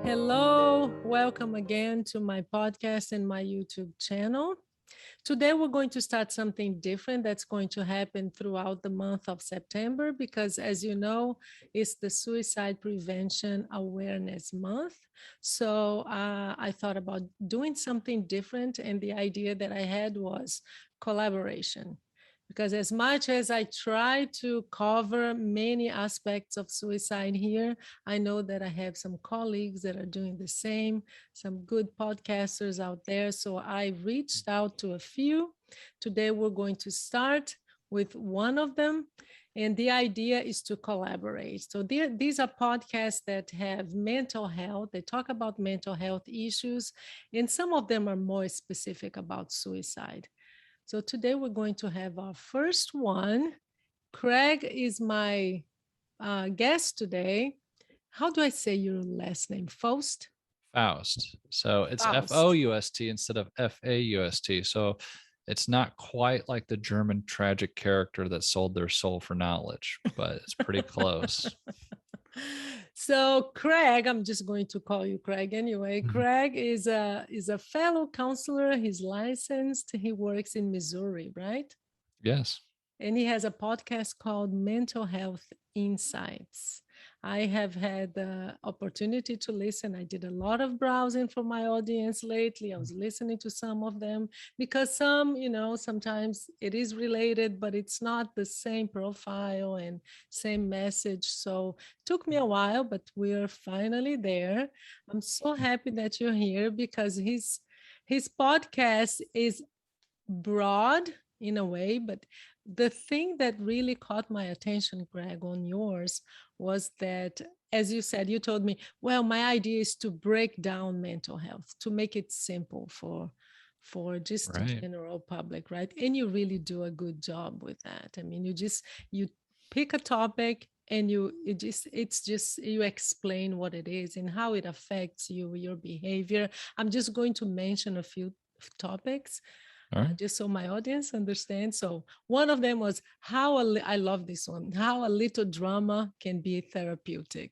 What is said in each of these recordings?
Hello, welcome again to my podcast and my YouTube channel. Today, we're going to start something different that's going to happen throughout the month of September because, as you know, it's the Suicide Prevention Awareness Month. So, I thought about doing something different, and the idea that I had was collaboration. Because as much as I try to cover many aspects of suicide here, I know that I have some colleagues that are doing the same, some good podcasters out there. So I reached out to a few. Today we're going to start with one of them. And the idea is to collaborate. So these are podcasts that have mental health. They talk about mental health issues, and some of them are more specific about suicide. So today we're going to have our first one. Craig is my guest today. How do I say your last name? Faust? Foust. So it's Faust. Foust instead of Faust. So it's not quite like the German tragic character that sold their soul for knowledge, but it's pretty close. So Craig, I'm just going to call you Craig anyway. Craig is a fellow counselor. He's licensed. He works in Missouri, right? Yes. And he has a podcast called Mental Health Insights. I have had the opportunity to listen. I did a lot of browsing for my audience lately. I was listening to some of them because sometimes it is related, but it's not the same profile and same message. So it took me a while, but we're finally there. I'm so happy that you're here because his podcast is broad in a way, but the thing that really caught my attention, Greg, on yours was that, as you said, you told me, well, my idea is to break down mental health, to make it simple for just the Right. general public, right? And you really do a good job with that. I mean, you pick a topic and it's just you explain what it is and how it affects you, your behavior. I'm just going to mention a few topics All right. just so my audience understands. So one of them was I love this one, how a little drama can be therapeutic.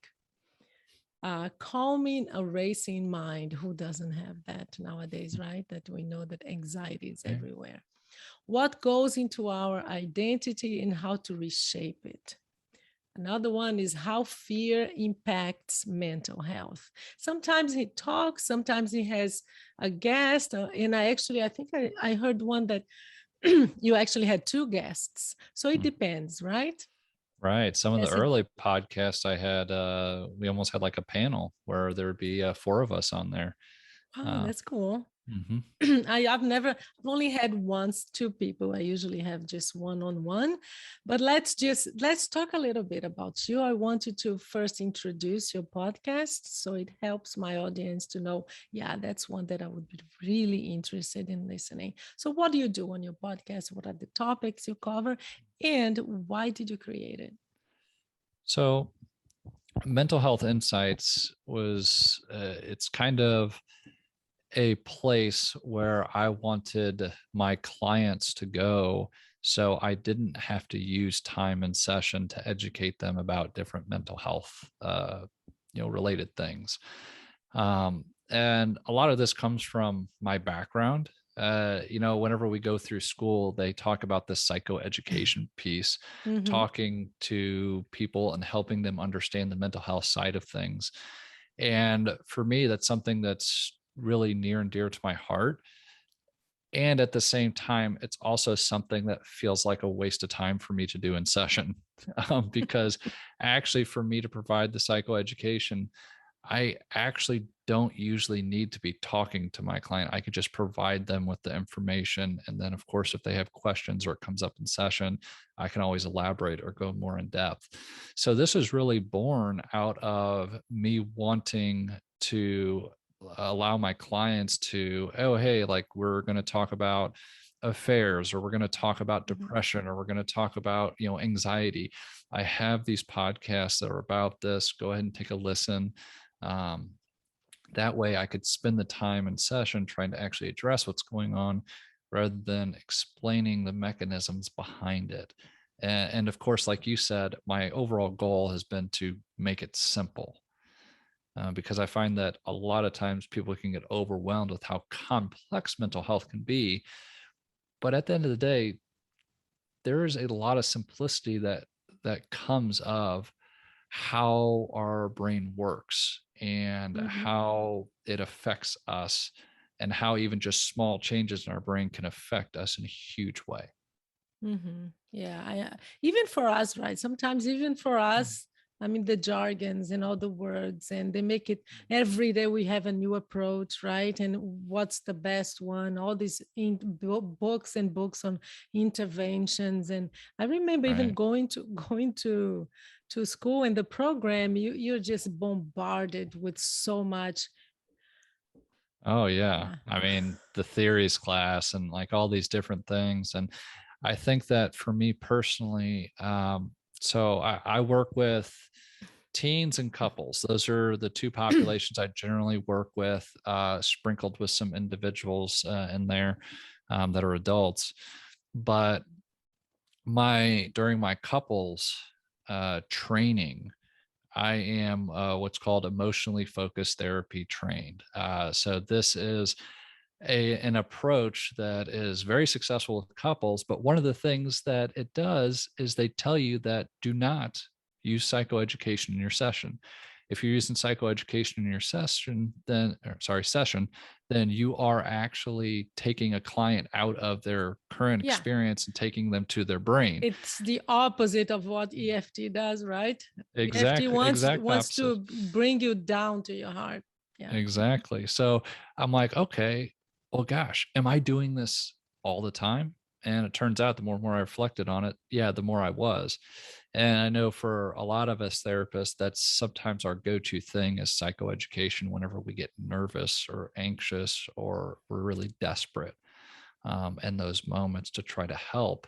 Calming a racing mind. Who doesn't have that nowadays, right? That we know that anxiety is Right. everywhere. What goes into our identity and how to reshape it. Another one is how fear impacts mental health. Sometimes he talks, sometimes he has a guest. And I think I heard one that you actually had two guests. So it Mm. depends, right? Right. Some of the Yes, it. early podcasts I had, we almost had like a panel where there would be four of us on there. Oh, Uh, that's cool. mhm. I've only had once two people. I usually have just one-on-one. But let's talk a little bit about you. I want you to first introduce your podcast so it helps my audience to know, yeah, that's one that I would be really interested in listening. So what do you do on your podcast? What are the topics you cover? And why did you create it? So Mental Health Insights it's kind of a place where I wanted my clients to go so I didn't have to use time in session to educate them about different mental health related things. And a lot of this comes from my background. Whenever we go through school, they talk about this psychoeducation piece, Mm-hmm. talking to people and helping them understand the mental health side of things. And for me, that's something that's really near and dear to my heart. And at the same time, it's also something that feels like a waste of time for me to do in session because actually, for me to provide the psychoeducation, I actually don't usually need to be talking to my client. I could just provide them with the information. And then, of course, if they have questions or it comes up in session, I can always elaborate or go more in depth. So, this is really born out of me wanting to allow my clients to, oh, hey, like we're going to talk about affairs, or we're going to talk about Mm-hmm. depression, or we're going to talk about anxiety. I have these podcasts that are about this. Go ahead and take a listen. um, that way I could spend the time in session trying to actually address what's going on rather than explaining the mechanisms behind it. And of course, like you said, my overall goal has been to make it simple. because I find that a lot of times people can get overwhelmed with how complex mental health can be. But at the end of the day, there is a lot of simplicity that comes of how our brain works and Mm-hmm. how it affects us, and how even just small changes in our brain can affect us in a huge way. Mm-hmm. Yeah, even for us, right? Sometimes even for us, I mean, the jargons and all the words, and they make it every day we have a new approach, right? And what's the best one? All these books and books on interventions. And I remember even Right. going to to school, and the program, you're just bombarded with so much. Oh yeah. Yeah. I mean, the theories class and like all these different things. And I think that for me personally, so I work with teens and couples. Those are the two populations I generally work with, sprinkled with some individuals in there that are adults. But during my couples training, I am what's called emotionally focused therapy trained. So this is an approach that is very successful with couples. But one of the things that it does is they tell you that do not use psychoeducation in your session. If you're using psychoeducation in your session, then you are actually taking a client out of their current Yeah. experience and taking them to their brain. It's the opposite of what EFT does, right? EFT Exact wants opposite. to bring you down to your heart. Yeah. Exactly. So I'm like, okay, well, gosh, am I doing this all the time? And it turns out the more I reflected on it, yeah, the more I was. And I know for a lot of us therapists, that's sometimes our go-to thing is psychoeducation whenever we get nervous or anxious or we're really desperate in those moments to try to help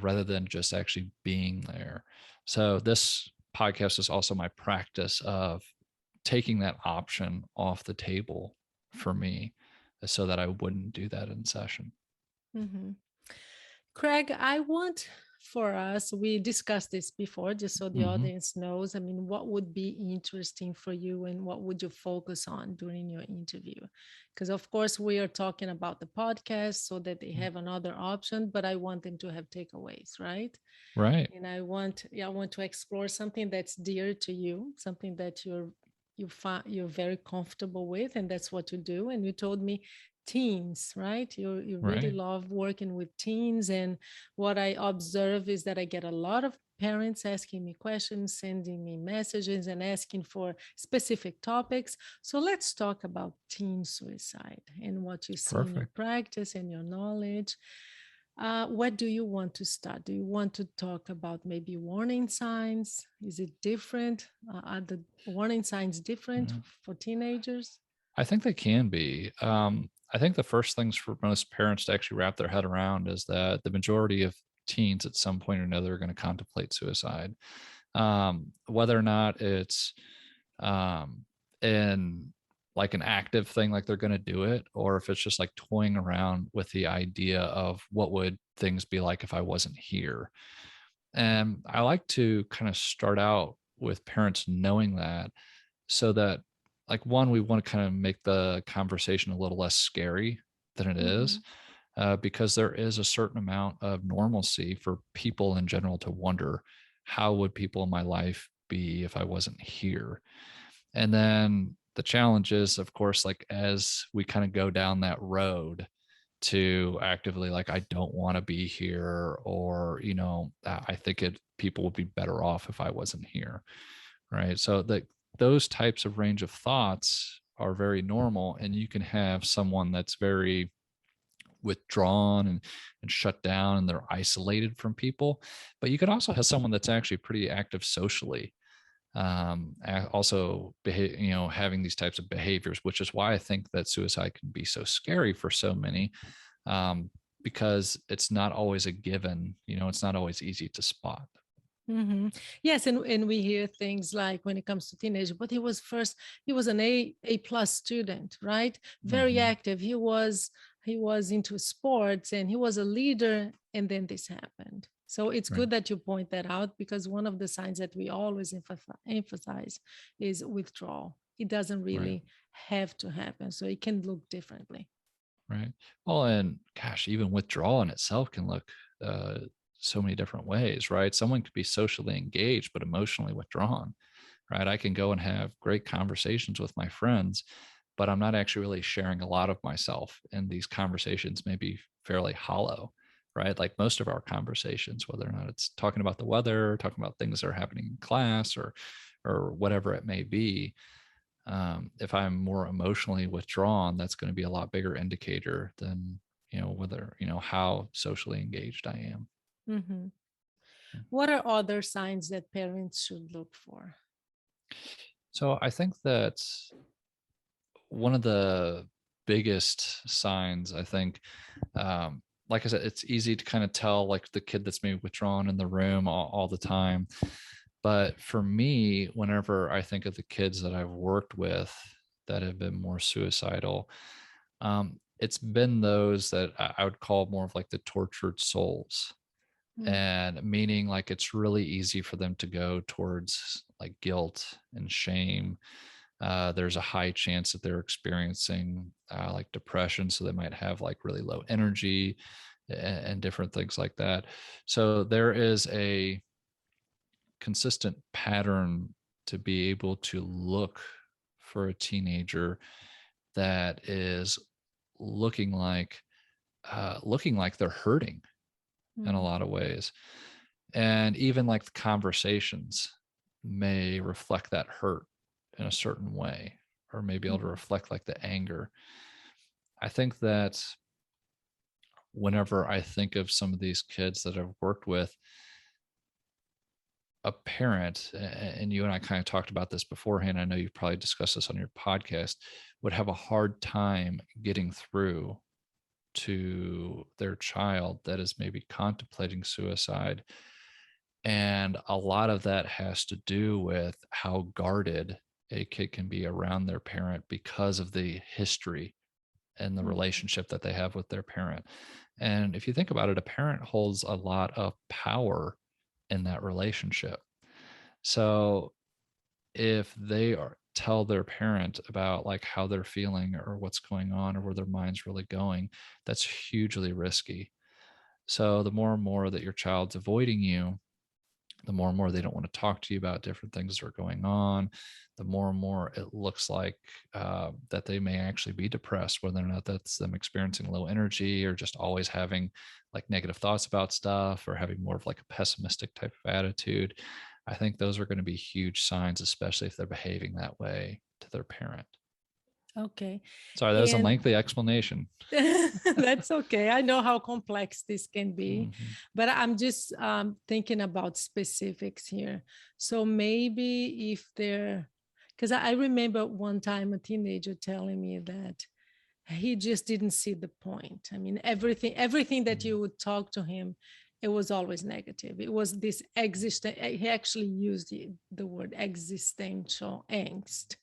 rather than just actually being there. So this podcast is also my practice of taking that option off the table for me so that I wouldn't do that in session. Mhm. Craig, I want for us, we discussed this before, just so the Mm-hmm. audience knows. I mean, what would be interesting for you and what would you focus on during your interview? Because, of course, we are talking about the podcast so that they have another option, but I want them to have takeaways, right? Right. And I want to explore something that's dear to you, something that you're very comfortable with, and that's what you do. And you told me teens, right? You really Right. love working with teens. And what I observe is that I get a lot of parents asking me questions, sending me messages, and asking for specific topics. So let's talk about teen suicide and what you see in your Perfect. practice and your knowledge. What do you want to start? Do you want to talk about maybe warning signs? Is it different? Are the warning signs different Yeah. for teenagers? I think they can be. I think the first things for most parents to actually wrap their head around is that the majority of teens at some point or another are going to contemplate suicide. Whether or not it's um, in like an active thing, like they're going to do it, or if it's just like toying around with the idea of what would things be like if I wasn't here. And I like to kind of start out with parents knowing that so that like one, we want to kind of make the conversation a little less scary than it is, Mhm. because there is a certain amount of normalcy for people in general to wonder how would people in my life be if I wasn't here. And then the challenge is, of course, like as we kind of go down that road to actively like I don't want to be here, or I think it people would be better off if I wasn't here, right? So that those types of range of thoughts are very normal, and you can have someone that's very withdrawn and shut down and they're isolated from people, but you could also have someone that's actually pretty active socially, also having these types of behaviors, which is why I think that suicide can be so scary for so many, um, because it's not always a given, it's not always easy to spot. Hmm. Yes, and we hear things like when it comes to teenage, but he was an A plus student, right? Very Mm-hmm. active. He was into sports and he was a leader, and then this happened. So it's Right. good that you point that out, because one of the signs that we always emphasize is withdrawal. it doesn't Right. really have to happen. So it can look differently. Right. Well, and gosh, even withdrawal in itself can look uh, so many different ways, right? Someone could be socially engaged, but emotionally withdrawn, right? I can go and have great conversations with my friends, but I'm not actually really sharing a lot of myself. And these conversations may be fairly hollow, right? Like most of our conversations, whether or not it's talking about the weather, talking about things that are happening in class or whatever it may be. If I'm more emotionally withdrawn, that's going to be a lot bigger indicator than, whether, how socially engaged I am. Hmm. What are other signs that parents should look for? So I think that one of the biggest signs, I think, like I said, it's easy to kind of tell like the kid that's maybe withdrawn in the room all the time. But for me, whenever I think of the kids that I've worked with that have been more suicidal, it's been those that I would call more of like the tortured souls. Mm. And meaning like it's really easy for them to go towards like guilt and shame. There's a high chance that they're experiencing like depression. So they might have like really low energy and different things like that. So there is a consistent pattern to be able to look for a teenager that is looking like they're hurting in a Mm. lot of ways, and even like the conversations may reflect that hurt in a certain way, or maybe able to Mhm. reflect like the anger. I think that whenever I think of some of these kids that I've worked with, a parent, and you and I kind of talked about this beforehand, I know you've probably discussed this on your podcast, would have a hard time getting through to their child that is maybe contemplating suicide. And a lot of that has to do with how guarded a kid can be around their parent because of the history and the Mhm. relationship that they have with their parent. And if you think about it, a parent holds a lot of power in that relationship. So if they are tell their parent about like how they're feeling or what's going on or where their mind's really going, that's hugely risky. So the more and more that your child's avoiding you, the more and more they don't want to talk to you about different things that are going on, the more and more it looks like that they may actually be depressed, whether or not that's them experiencing low energy or just always having like negative thoughts about stuff or having more of like a pessimistic type of attitude. I think those are going to be huge signs, especially if they're behaving that way to their parent. Okay. Sorry, that was a And lengthy explanation. that's okay. I know how complex this can be, Mhm. but I'm just thinking about specifics here. So maybe if they're, because I remember one time a teenager telling me that he just didn't see the point. I mean, everything that you would talk to him, it was always negative. It was this he actually used the word existential angst.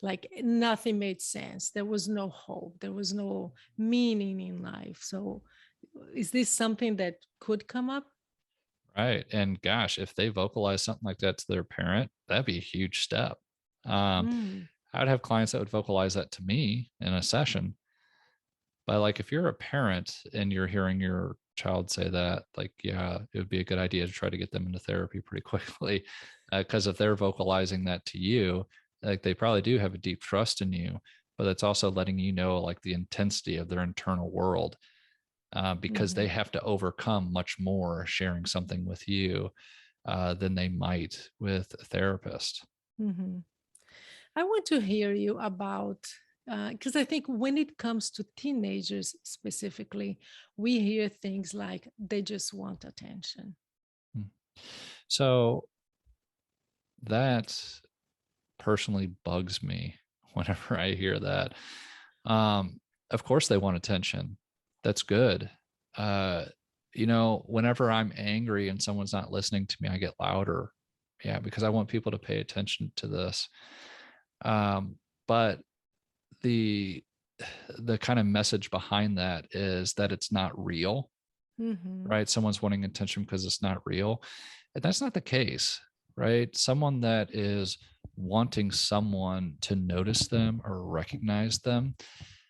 Like nothing made sense. There was no hope. There was no meaning in life. So is this something that could come up? Right. And gosh, if they vocalize something like that to their parent, that'd be a huge step. Um, Mm. I would have clients that would vocalize that to me in a session. But like if you're a parent and you're hearing your child say that, like, yeah, it would be a good idea to try to get them into therapy pretty quickly. Because if they're vocalizing that to you, like they probably do have a deep trust in you, but it's also letting you know like the intensity of their internal world, because they Hmm. have to overcome much more sharing something with you than they might with a therapist. Hmm. I want to hear you about, because I think when it comes to teenagers specifically, we hear things like they just want attention. Hmm. So that personally bugs me whenever I hear that. Of course, they want attention. That's good. Uh, whenever I'm angry and someone's not listening to me, I get louder. Yeah, because I want people to pay attention to this. But the the kind of message behind that is that it's not real, Hmm. right? Someone's wanting attention because it's not real. And that's not the case, right? Someone that is wanting someone to notice them or recognize them,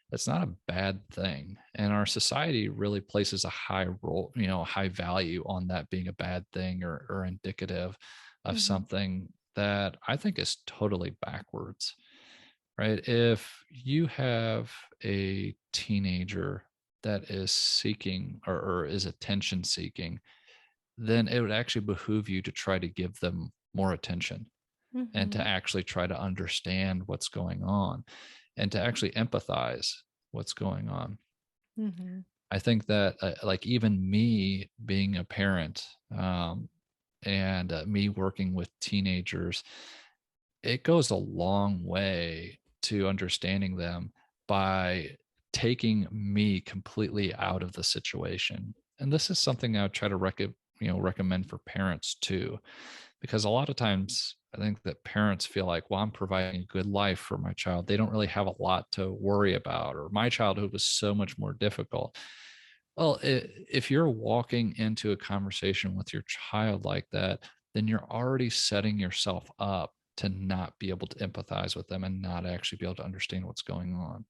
that's not a bad thing. And our society really places a high role, high value on that being a bad thing or indicative of Mm-hmm. something that I think is totally backwards, right? If you have a teenager that is seeking or is attention seeking, then it would actually behoove you to try to give them more attention and to Mm-hmm. actually try to understand what's going on and to actually empathize what's going on. Mm-hmm. I think that, like, even me being a parent, and me working with teenagers, it goes a long way to understanding them by taking me completely out of the situation. And this is something I would try to recommend for parents too, because a lot of times I think that parents feel like, well, I'm providing a good life for my child. They don't really have a lot to worry about, or my childhood was so much more difficult. Well, if you're walking into a conversation with your child like that, then you're already setting yourself up to not be able to empathize with them and not actually be able to understand what's going on.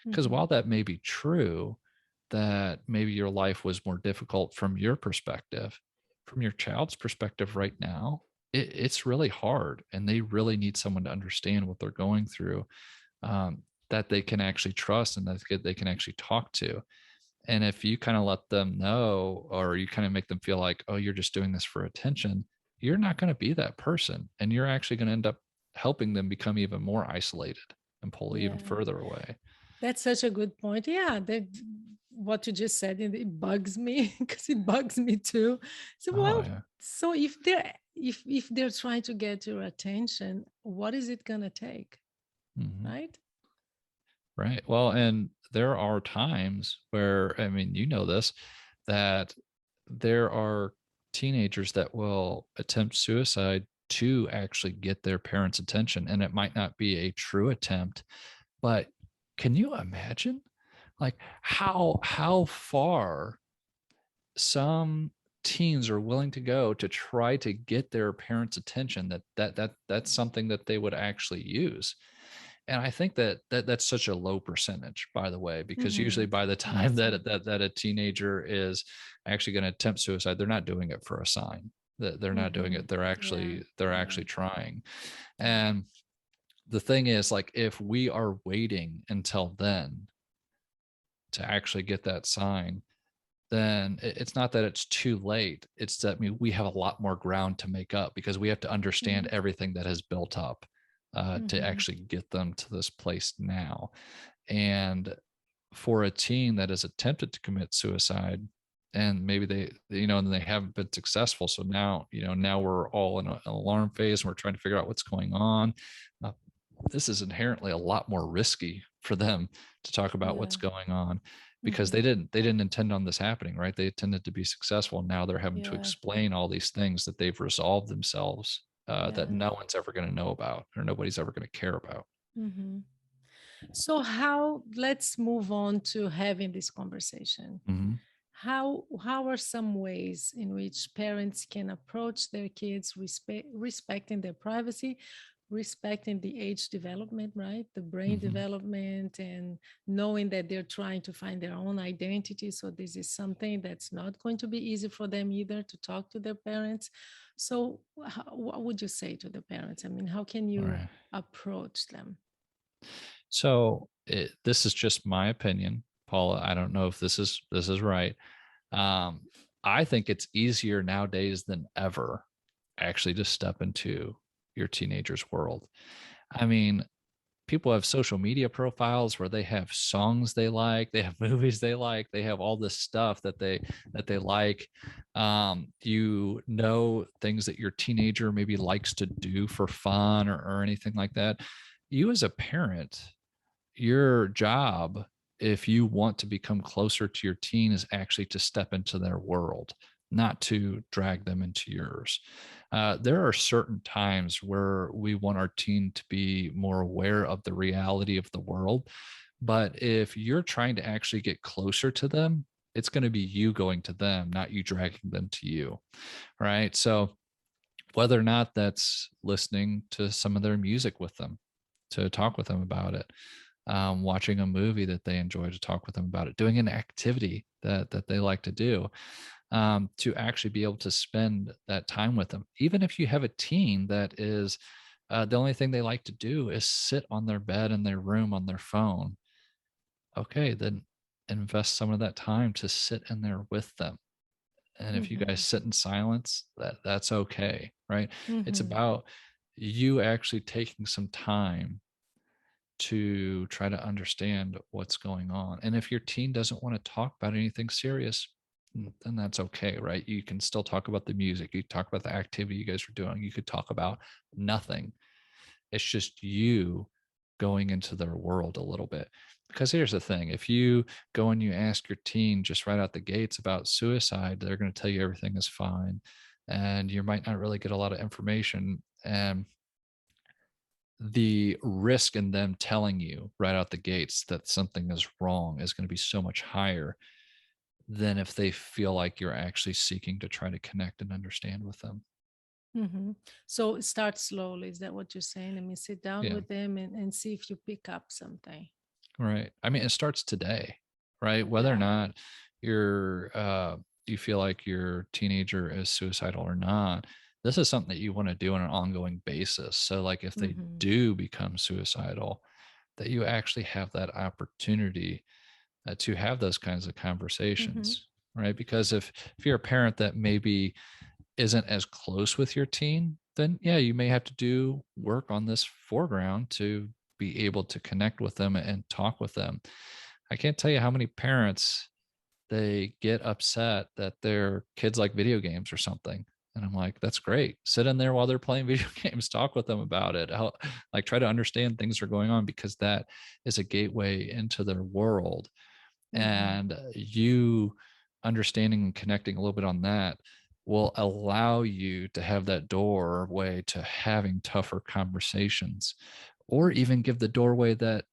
Because Mm-hmm. while that may be true, that maybe your life was more difficult from your perspective, from your child's perspective right now, it's really hard. And they really need someone to understand what they're going through, that they can actually trust and that they can actually talk to. And if you kind of let them know, or you kind of make them feel like, oh, you're just doing this for attention, you're not going to be that person. And you're actually going to end up helping them become even more isolated and pull even Yeah. further away. That's such a good point. Yeah, that what you just said, it bugs me because it bugs me too. So Oh, well, yeah. so if they're trying to get your attention, what is it gonna take, Hmm. right? Right. Well, and there are times where, I mean, you know this, that there are teenagers that will attempt suicide to actually get their parents' attention. And it might not be a true attempt, but can you imagine, like, how far some teens are willing to go to try to get their parents' attention, that's something that they would actually use. And I think that's such a low percentage, by the way, because usually Mm-hmm. by the time Awesome. that a teenager is actually going to attempt suicide, they're not doing it for a sign. That they're not doing Mm-hmm. it. They're Yeah. actually Yeah. trying. Yeah. And the thing is, like, if we are waiting until then to actually get that sign, then it's not that it's too late. It's that, I mean, we have a lot more ground to make up because we have to understand Mm-hmm. everything that has built up, to Mm-hmm. actually get them to this place now. And for a teen that has attempted to commit suicide, and maybe and they haven't been successful, so now, now we're all in an alarm phase and we're trying to figure out what's going on. uh, this is inherently a lot more risky for them to talk about what's Yeah. going on, because Mm-hmm. they didn't intend on this happening, right? They intended to be successful. Now they're having to Yeah. explain all these things that they've resolved themselves, that Yeah. no one's ever going to know about or nobody's ever going to care about. Mm-hmm. So how, let's move on to having this conversation. Hmm. How are some ways in which parents can approach their kids, respecting their privacy, respecting the age development, right? The brain Hmm. development, and knowing that they're trying to find their own identity. So this is something that's not going to be easy for them either, to talk to their parents. So what would you say to the parents? I mean, how can All you right. approach them? So this is just my opinion, Paula. I don't know if this is right. Um, I think it's easier nowadays than ever, actually, to step into your teenager's world. I mean, people have social media profiles where they have songs they like, they have movies they like, they have all this stuff that they like. Things that your teenager maybe likes to do for fun, or anything like that. You, as a parent, your job, if you want to become closer to your teen, is actually to step into their world, not to drag them into yours. There are certain times where we want our teen to be more aware of the reality of the world. But if you're trying to actually get closer to them, it's going to be you going to them, not you dragging them to you. Right. So whether or not that's listening to some of their music with them, to talk with them about it, watching a movie that they enjoy, to talk with them about it, doing an activity that they like to do, to actually be able to spend that time with them. Even if you have a teen that is the only thing they like to do is sit on their bed in their room on their phone, okay, then invest some of that time to sit in there with them. And if you guys Mhm. sit in silence, that's okay, right? It's Mhm. about you actually taking some time to try to understand what's going on. And if your teen doesn't want to talk about anything serious, then that's okay, right? You can still talk about the music. You talk about the activity you guys are doing. You could talk about nothing. It's just you going into their world a little bit. Because here's the thing, if you go and you ask your teen just right out the gates about suicide, they're going to tell you everything is fine. And you might not really get a lot of information. And the risk in them telling you right out the gates that something is wrong is going to be so much higher than if they feel like you're actually seeking to try to connect and understand with them. Mhm. So start slowly. Is that what you're saying? Let me sit down Yeah. with them and see if you pick up something. Right. I mean, it starts today, right? Whether or Yeah. not you're you feel like your teenager is suicidal or not, this is something that you want to do on an ongoing basis. So like if they Mhm. do become suicidal, that you actually have that opportunity to have those kinds of Mhm. conversations, right? Because if you're a parent that maybe isn't as close with your teen, then yeah, you may have to do work on this foreground to be able to connect with them and talk with them. I can't tell you how many parents they get upset that their kids like video games or something. And I'm like, that's great. Sit in there while they're playing video games, talk with them about it. Like try to understand things are going on because that is a gateway into their world. Mhm. And you understanding and connecting a little bit on that will allow you to have that doorway to having tougher conversations, or Mhm. even give the doorway that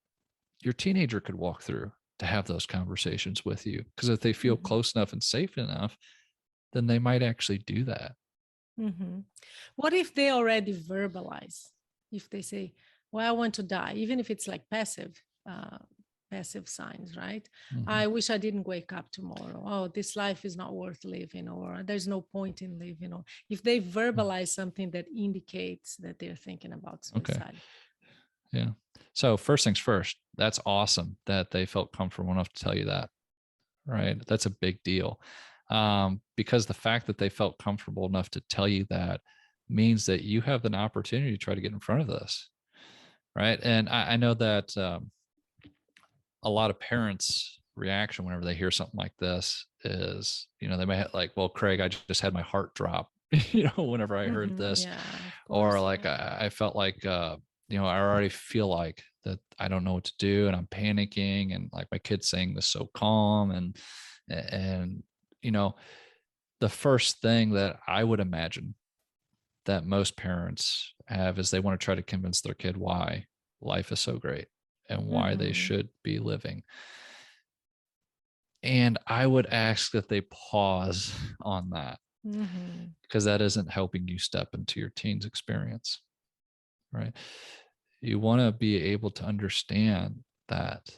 your teenager could walk through to have those conversations with you. Because if they feel Mhm. close enough and safe enough, then they might actually do that. Mhm. What if they already verbalize? If they say, "Well, I want to die," even if it's like uh, passive signs, right? Mhm. I wish I didn't wake up tomorrow. Oh, this life is not worth living, or there's no point in living. Or if they verbalize something that indicates that they're thinking about Okay. suicide. Yeah. So first things first, that's awesome that they felt comfortable enough to tell you that. Right. That's a big deal. Because the fact that they felt comfortable enough to tell you that means that you have an opportunity to try to get in front of this. Right. And I know that a lot of parents' reaction whenever they hear something like this is, they may have like, well, Craig, I just had my heart drop, whenever I heard Mhm. this, Yeah, of or course. like Yeah. I felt like, I already feel like that I don't know what to do and I'm panicking and like my kid's saying this so calm and, you know, the first thing that I would imagine that most parents have is they want to try to convince their kid why life is so great and why they Mhm. should be living. And I would ask that they pause on that Mhm. because that isn't helping you step into your teen's experience, right? You want to be able to understand that.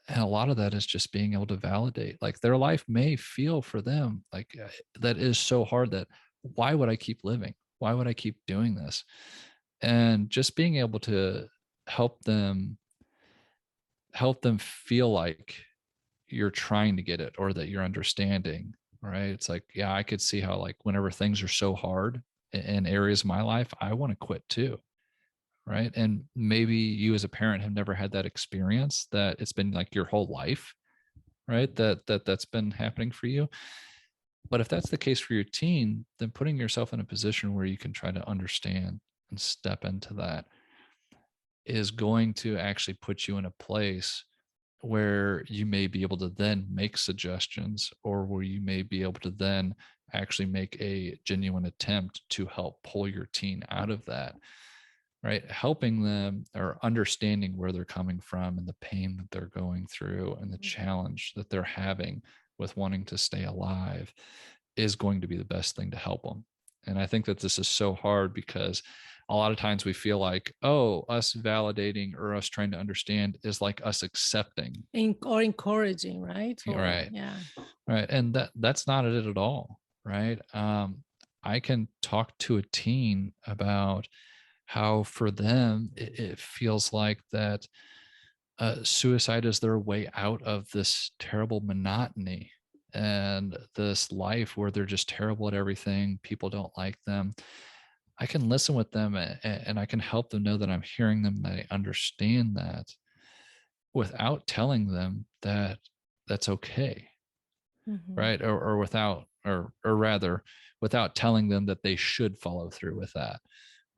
And a lot of that is just being able to validate. Like their life may feel for them like that is so hard that why would I keep living? Why would I keep doing this? And just being able to help them help them feel like you're trying to get it or that you're understanding, right? It's like, yeah, I could see how like whenever things are so hard in areas of my life, I want to quit too, right? And maybe you as a parent have never had that experience that it's been like your whole life, right? That's been happening for you. But if that's the case for your teen, then putting yourself in a position where you can try to understand and step into that is going to actually put you in a place where you may be able to then make suggestions or where you may be able to then actually make a genuine attempt to help pull your teen out of that, right? Helping them or understanding where they're coming from and the pain that they're going through and the Mhm. challenge that they're having with wanting to stay alive is going to be the best thing to help them. And I think that this is so hard because a lot of times we feel like, oh, us validating or us trying to understand is like us accepting. Or encouraging, right? Or Right. yeah. Right. And that's not it at all. Right. I can talk to a teen about how for them it feels like that suicide is their way out of this terrible monotony and this life where they're just terrible at everything. People don't like them. I can listen with them and I can help them know that I'm hearing them, that I understand that without telling them that that's okay, Mm-hmm. right? Or without, or rather, without telling them that they should follow through with that,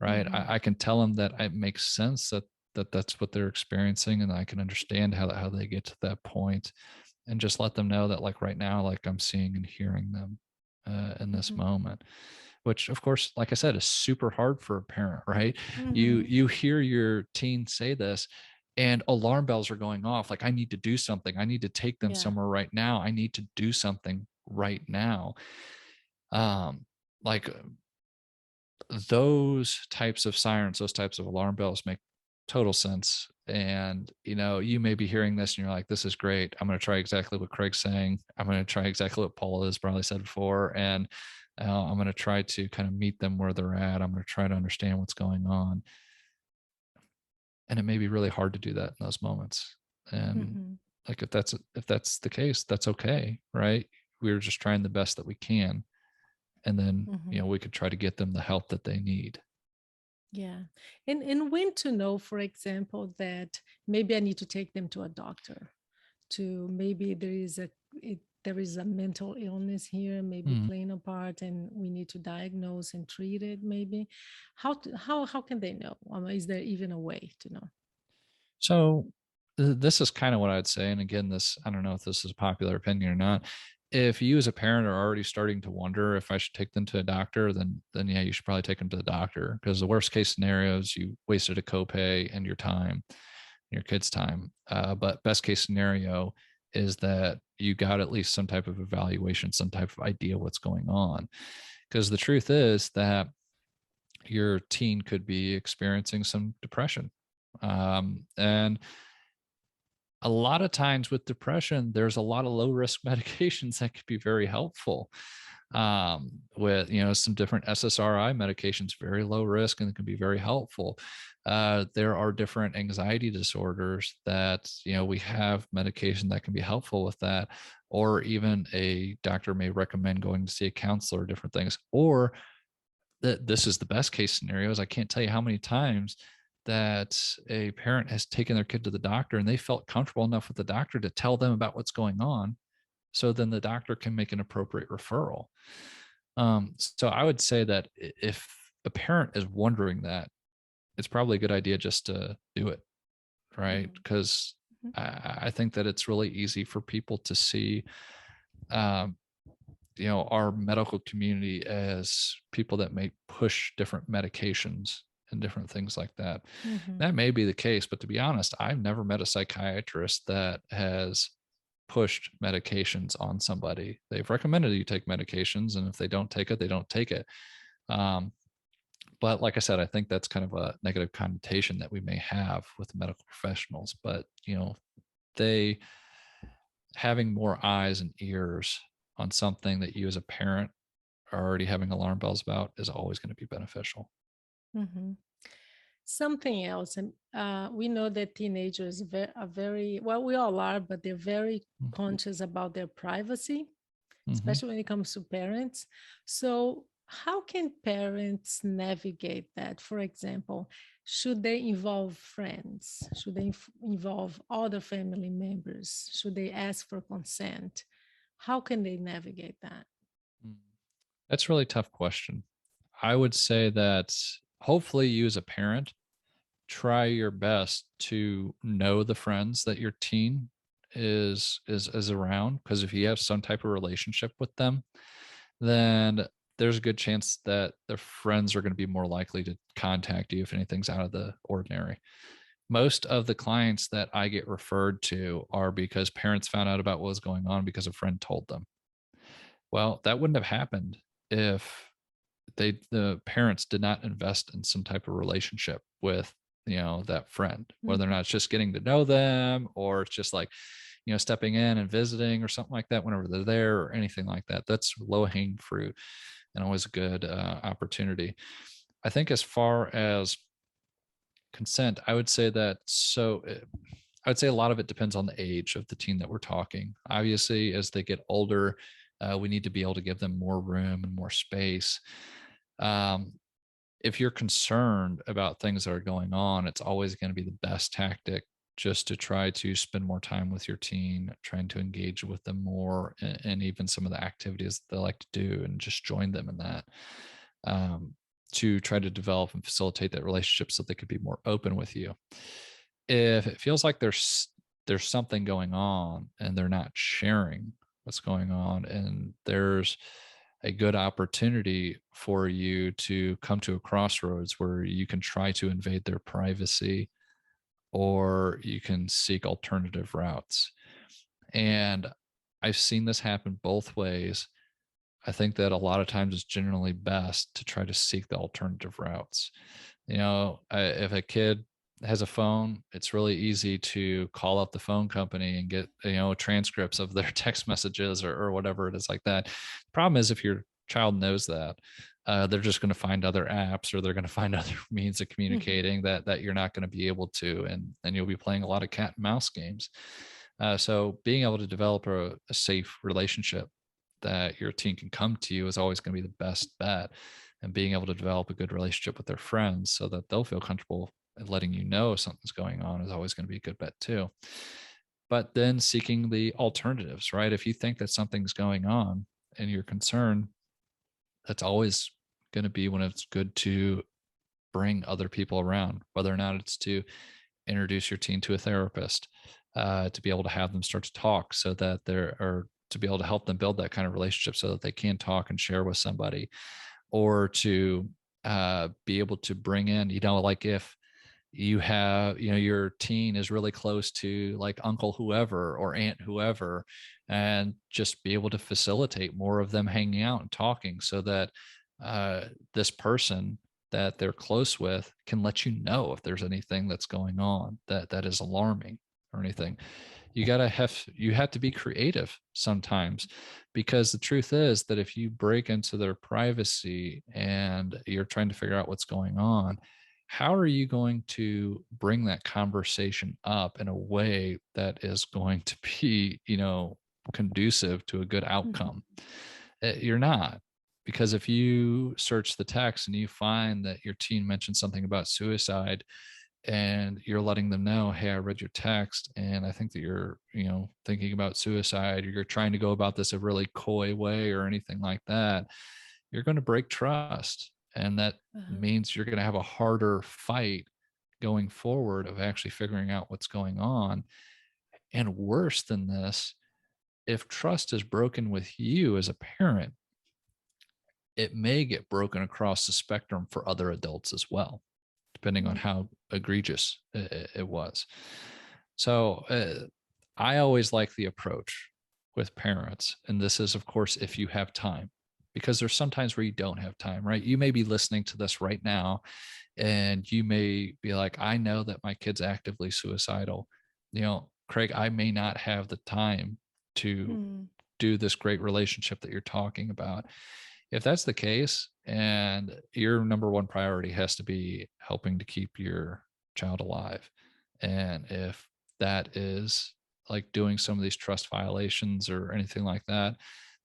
right? Mm-hmm. I can tell them that it makes sense that that's what they're experiencing, and I can understand how they get to that point, and just let them know that like right now, like I'm seeing and hearing them in this Mm-hmm. moment, which of course, like I said, is super hard for a parent, right? Mm-hmm. You hear your teen say this and alarm bells are going off, like I need to do something, I need to take them Yeah. somewhere right now, I need to do something right now. um like those types of sirens, those types of alarm bells make total sense. And you may be hearing this and you're like, this is great, I'm going to try exactly what Craig's saying, I'm going to try exactly what Paula has probably said before, and I'm going to try to kind of meet them where they're at, I'm going to try to understand what's going on. And it may be really hard to do that in those moments. And Mm-hmm. like if that's the case, that's okay, right? We're just trying the best that we can, and then Mm-hmm. we could try to get them the help that they need. Yeah. And when to know, for example, that maybe I need to take them to a doctor, to maybe there is a mental illness here, maybe Hmm. playing a part, and we need to diagnose and treat it. Maybe how can they know? Is there even a way to know? So this is kind of what I'd say. And again, this, I don't know if this is a popular opinion or not. If you as a parent are already starting to wonder if I should take them to a doctor, then yeah, you should probably take them to the doctor, because the worst case scenario is you wasted a copay and your time, your kid's time. But best case scenario is that you got at least some type of evaluation, some type of idea what's going on. Because the truth is that your teen could be experiencing some depression. And a lot of times with depression, there's a lot of low risk medications that could be very helpful. With some different SSRI medications, very low risk and can be very helpful. There are different anxiety disorders that we have medication that can be helpful with that, or even a doctor may recommend going to see a counselor, different things. Or that this is the best case scenarios. I can't tell you how many times that a parent has taken their kid to the doctor and they felt comfortable enough with the doctor to tell them about what's going on. So then the doctor can make an appropriate referral. So I would say that if a parent is wondering that, it's probably a good idea just to do it, right? Mhm. Because I think that it's really easy for people to see um, our medical community as people that may push different medications and different things like that. Mhm. That may be the case, but to be honest, I've never met a psychiatrist that has pushed medications on somebody. They've recommended you take medications, and if they don't take it, they don't take it. um, but like I said, I think that's kind of a negative connotation that we may have with medical professionals. But they having more eyes and ears on something that you as a parent are already having alarm bells about is always going to be beneficial. Mhm. Something else, and we know that teenagers are very well. We all are, but they're very Mhm. conscious about their privacy, Mhm. especially when it comes to parents. So, how can parents navigate that? For example, should they involve friends? Should they involve other family members? Should they ask for consent? How can they navigate that? Mm. That's a really tough question. I would say that hopefully you as a parent try your best to know the friends that your teen is around, because if you have some type of relationship with them, then there's a good chance that the friends are going to be more likely to contact you if anything's out of the ordinary. Most of the clients that I get referred to are because parents found out about what was going on because a friend told them. Well, that wouldn't have happened if the parents did not invest in some type of relationship with, that friend, whether or Mhm. not it's just getting to know them, or it's just like, stepping in and visiting or something like that whenever they're there, or anything like that. That's low hanging fruit and always a good opportunity. I think as far as consent, I would say that, I would say a lot of it depends on the age of the teen that we're talking. Obviously, as they get older, we need to be able to give them more room and more space. Um, if you're concerned about things that are going on, it's always going to be the best tactic just to try to spend more time with your teen, trying to engage with them more, and even some of the activities that they like to do, and just join them in that, um, to try to develop and facilitate that relationship so they could be more open with you. If it feels like there's something going on and they're not sharing what's going on, and there's a good opportunity for you to come to a crossroads where you can try to invade their privacy, or you can seek alternative routes. And I've seen this happen both ways. I think that a lot of times it's generally best to try to seek the alternative routes. If a kid has a phone, it's really easy to call up the phone company and get, transcripts of their text messages, or whatever it is like that. The problem is, if your child knows that, they're just going to find other apps, or they're going to find other means of Mhm. communicating that you're not going to be able to, and you'll be playing a lot of cat and mouse games. So being able to develop a safe relationship that your teen can come to you is always going to be the best bet. And being able to develop a good relationship with their friends so that they'll feel comfortable and letting you know if something's going on is always going to be a good bet too. But then seeking the alternatives, right? If you think that something's going on and you're concerned, that's always going to be when it's good to bring other people around, whether or not it's to introduce your teen to a therapist, to be able to have them start to talk, so that they're, or to be able to help them build that kind of relationship so that they can talk and share with somebody, or to be able to bring in, like if you have, your teen is really close to like uncle whoever or aunt whoever, and just be able to facilitate more of them hanging out and talking, so that this person that they're close with can let you know if there's anything that's going on that is alarming or anything. You have to be creative sometimes, because the truth is that if you break into their privacy and you're trying to figure out what's going on, how are you going to bring that conversation up in a way that is going to be, conducive to a good Mhm. outcome? You're not. Because if you search the text and you find that your teen mentioned something about suicide, and you're letting them know, hey, I read your text and I think that you're, thinking about suicide, or you're trying to go about this a really coy way or anything like that, you're going to break trust. And that Uh-huh. means you're going to have a harder fight going forward of actually figuring out what's going on. And worse than this, if trust is broken with you as a parent, it may get broken across the spectrum for other adults as well, depending on Mhm. how egregious it was. So I always like the approach with parents. And this is, of course, if you have time, because there's sometimes where you don't have time, right? You may be listening to this right now and you may be like, I know that my kid's actively suicidal. Craig, I may not have the time to Mhm. do this great relationship that you're talking about. If that's the case, and your number one priority has to be helping to keep your child alive, and if that is like doing some of these trust violations or anything like that,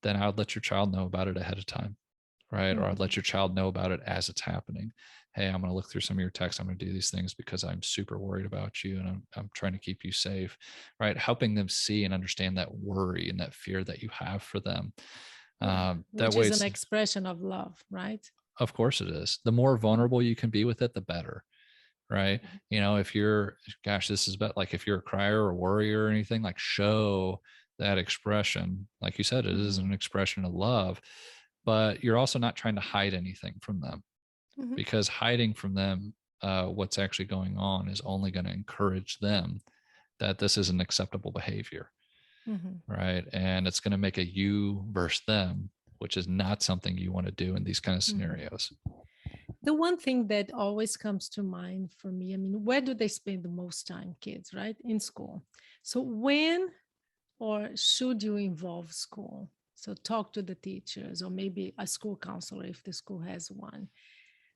then I would let your child know about it ahead of time, right? Or I'd Mhm. let your child know about it as it's happening. Hey, I'm going to look through some of your texts. I'm going to do these things because I'm super worried about you, and I'm trying to keep you safe, right? Helping them see and understand that worry and that fear that you have for them. Yeah, That which way, is an it's, expression of love, right? of course, it is. The more vulnerable you can be with it, the better, right? Mhm. If you're, gosh, this is about like if you're a crier or worrier or anything, like show that expression. Like you said, it is Mhm. an expression of love, but you're also not trying to hide anything from them, Mhm. because hiding from them what's actually going on is only going to encourage them that this is an acceptable behavior, Mhm. right? And it's going to make a you versus them which is not something you want to do in these kind of Mhm. scenarios. The one thing that always comes to mind for me, I mean, where do they spend the most time, kids, right? In school. So when or should you involve school? So talk to the teachers or maybe a school counselor if the school has one.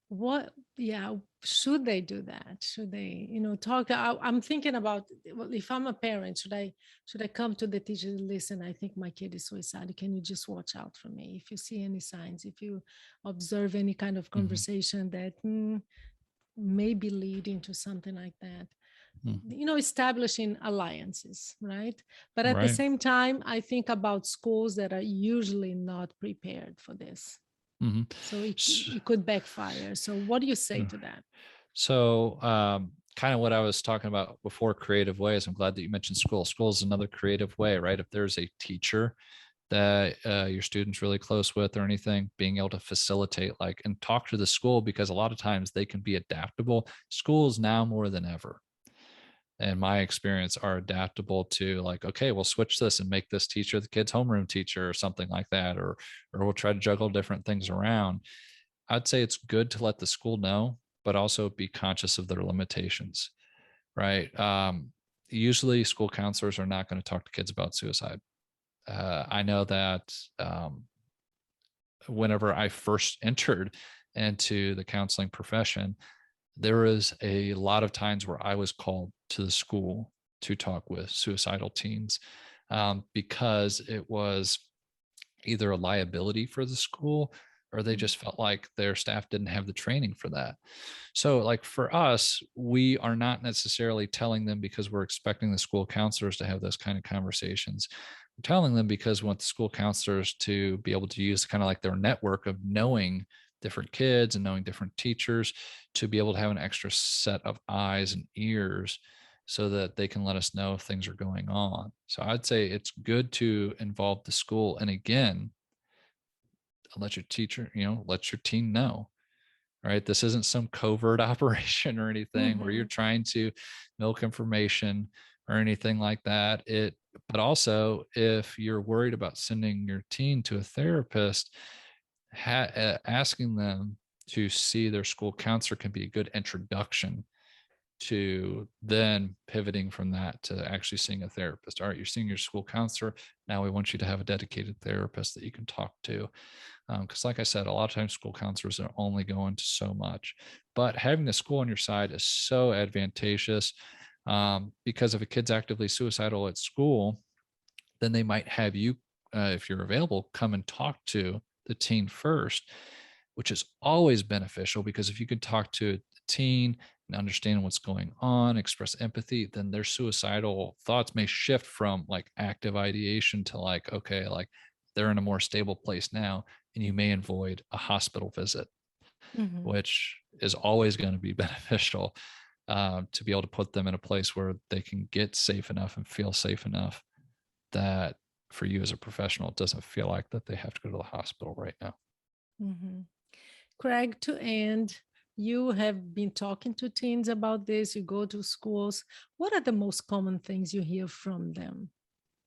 What, yeah, should they do that? Should they, talk? I'm thinking about, well, if I'm a parent, should I come to the teacher and listen? I think my kid is suicidal. Can you just watch out for me? If you see any signs, if you observe any kind of Mhm. conversation that may be leading to something like that, Mhm. establishing alliances, right? But at the Right. same time, I think about schools that are usually not prepared for this. Mhm. So it, S- it could backfire. So what do you say yeah. to that? So, kind of what I was talking about before, creative ways. I'm glad that you mentioned school. School is another creative way, right? If there's a teacher that your student's really close with or anything, being able to facilitate, like, and talk to the school, because a lot of times they can be adaptable. Schools now more than ever, in my experience, are adaptable to, like, okay, we'll switch this and make this teacher the kid's homeroom teacher or something like that, or we'll try to juggle different things around. I'd say it's good to let the school know, but also be conscious of their limitations, right? Usually, school counselors are not going to talk to kids about suicide. I know that whenever I first entered into the counseling profession, there was a lot of times where I was called to the school to talk with suicidal teens, because it was either a liability for the school, or they Mm. just felt like their staff didn't have the training for that. So, like, for us, we are not necessarily telling them because we're expecting the school counselors to have those kind of conversations. We're telling them because we want the school counselors to be able to use kind of like their network of knowing different kids and knowing different teachers, to be able to have an extra set of eyes and ears so that they can let us know if things are going on. So I'd say it's good to involve the school. And again, let your teacher, let your teen know, right? This isn't some covert operation or anything where you're Mm-hmm. trying to milk information or anything like that. But also, if you're worried about sending your teen to a therapist, asking them to see their school counselor can be a good introduction to then pivoting from that to actually seeing a therapist. All right, you're seeing your school counselor. Now we want you to have a dedicated therapist that you can talk to. Because, like I said, a lot of times school counselors are only going to so much. But having the school on your side is so advantageous, because if a kid's actively suicidal at school, then they might have you, if you're available, come and talk to the teen first, which is always beneficial, because if you could talk to the teen and understand what's going on, express empathy, then their suicidal thoughts may shift from like active ideation to like, okay, like they're in a more stable place now, and you may avoid a hospital visit, Mm-hmm. which is always going to be beneficial, to be able to put them in a place where they can get safe enough and feel safe enough that for you as a professional, it doesn't feel like that they have to go to the hospital right now. Mm-hmm. Craig, to end, you have been talking to teens about this. You go to schools. What are the most common things you hear from them,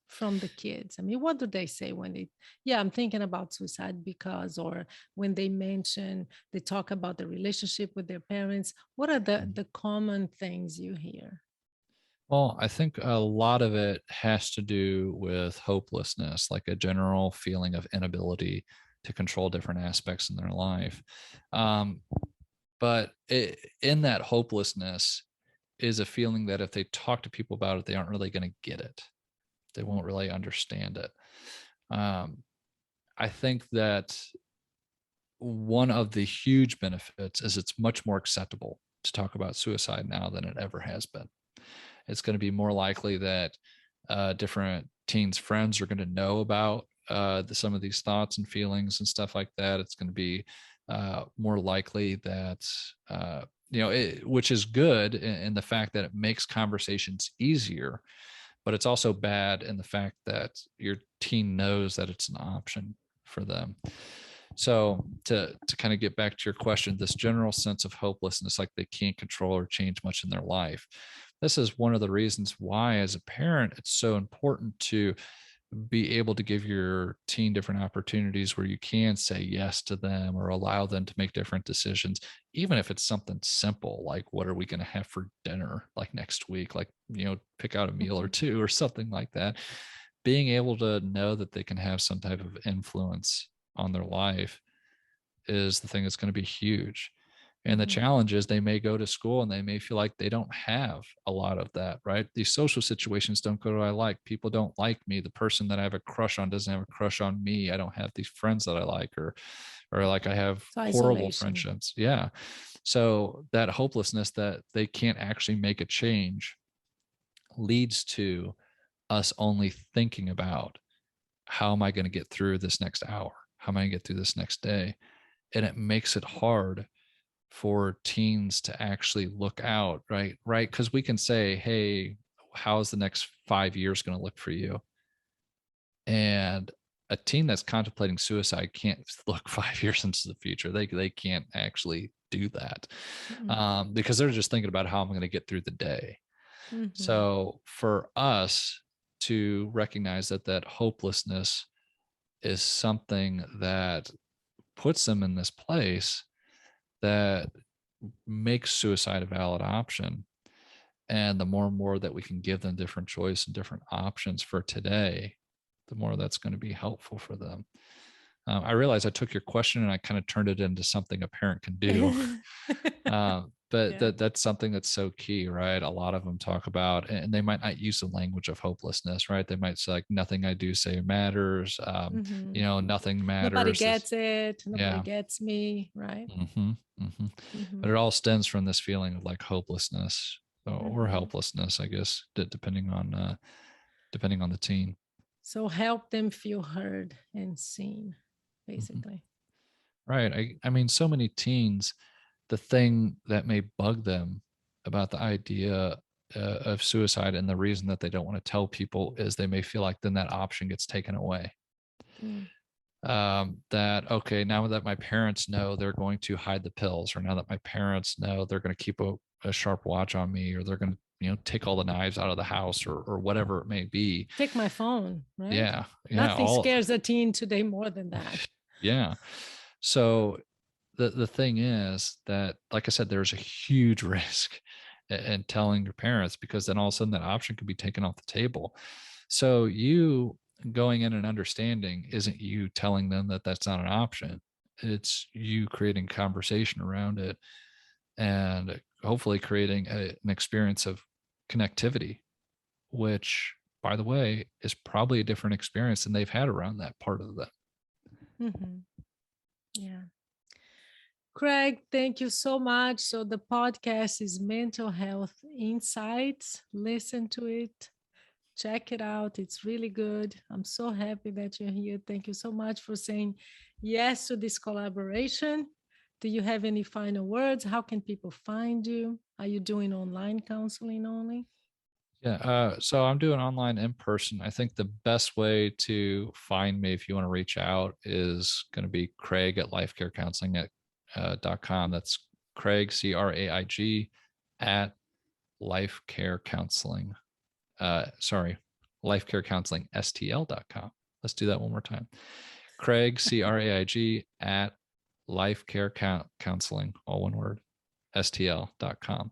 from the kids? I mean, what do they say when yeah, I'm thinking about suicide because, or when they talk about the relationship with their parents? What are the common things you hear? Well, I think a lot of it has to do with hopelessness, like a general feeling of inability to control different aspects in their life. Um, in that hopelessness is a feeling that if they talk to people about it, they aren't really going to get it. They won't really understand it. Um, I think that one of the huge benefits is it's much more acceptable to talk about suicide now than it ever has been. It's going to be more likely that different teens' friends are going to know about some of these thoughts and feelings and stuff like that. It's going to be more likely that, which is good in the fact that it makes conversations easier, but it's also bad in the fact that your teen knows that it's an option for them. So to kind of get back to your question, this general sense of hopelessness, like they can't control or change much in their life. This is one of the reasons why, as a parent, it's so important to be able to give your teen different opportunities where you can say yes to them or allow them to make different decisions, even if it's something simple like what are we going to have for dinner like next week, like pick out a meal or Mhm. two or something like that. Being able to know that they can have some type of influence on their life is the thing that's going to be huge. And the Mhm. challenge is they may go to school and they may feel like they don't have a lot of that, right? These social situations don't go to I like. People don't like me. The person that I have a crush on doesn't have a crush on me. I don't have these friends that I like, or like I have So horrible isolation. friendships. Yeah. So that hopelessness that they can't actually make a change leads to us only thinking about how am I going to get through this next hour? How am I going to get through this next day? And it makes it hard for teens to actually look out, right, because we can say, hey, how's the next 5 years going to look for you? And a teen that's contemplating suicide can't look 5 years into the future. They can't actually do that, Mhm. because they're just thinking about how I'm going to get through the day. Mhm. So for us to recognize that hopelessness is something that puts them in this place that makes suicide a valid option. And the more and more that we can give them different choice and different options for today, the more that's going to be helpful for them. I realize I took your question and I kind of turned it into something a parent can do. But Yeah. that's something that's so key, right? A lot of them talk about, and they might not use the language of hopelessness, right? They might say like, nothing I do say matters. Mhm. Nothing Nobody matters. gets it. Nobody Yeah. gets me, right? But Mhm. it all stems from this feeling of like hopelessness or Mhm. helplessness, I guess, depending on the teen. So help them feel heard and seen, Mhm. basically. Right. I mean, so many teens, the thing that may bug them about the idea of suicide and the reason that they don't want to tell people is they may feel like then that option gets taken away. Mm. That, okay, now that my parents know they're going to hide the pills, or now that my parents know they're going to keep a sharp watch on me, or they're going to, take all the knives out of the house, or whatever it may be. Take my phone, right? Yeah. Yeah. Nothing All, scares a teen today more than that. yeah. So the thing is that, like I said, there's a huge risk in telling your parents, because then all of a sudden that option could be taken off the table. So you going in and understanding isn't you telling them that that's not an option. It's you creating conversation around it and hopefully creating an experience of connectivity, which, by the way, is probably a different experience than they've had around that part of them. Mhm. Yeah. Craig, thank you so much. So the podcast is Mental Health Insights. Listen to it. Check it out. It's really good. I'm so happy that you're here. Thank you so much for saying yes to this collaboration. Do you have any final words? How can people find you? Are you doing online counseling only? Yeah. So I'm doing online in person. I think the best way to find me if you want to reach out is going to be Craig at lifecarecounseling .com. That's Craig, CRAIG, at lifecare counseling. Sorry, lifecarecounseling.stl.com. Let's do that one more time. Craig, CRAIG, at lifecarecounseling, all one word, STL.com.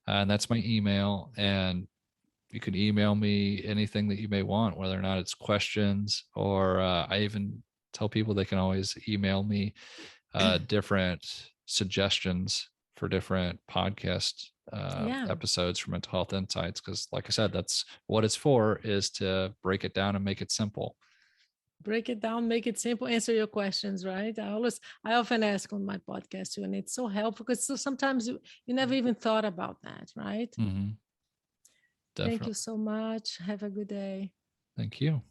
And that's my email. And you can email me anything that you may want, whether or not it's questions, or I even tell people they can always email me different suggestions for different podcast Yeah. episodes for Mental Health Insights. Because, like I said, that's what it's for, is to break it down and make it simple. Break it down, make it simple, answer your questions, right? I often ask on my podcast too, and it's so helpful because sometimes you never even thought about that, right? Mm-hmm. Thank you Definitely. so much. Have a good day. Thank you.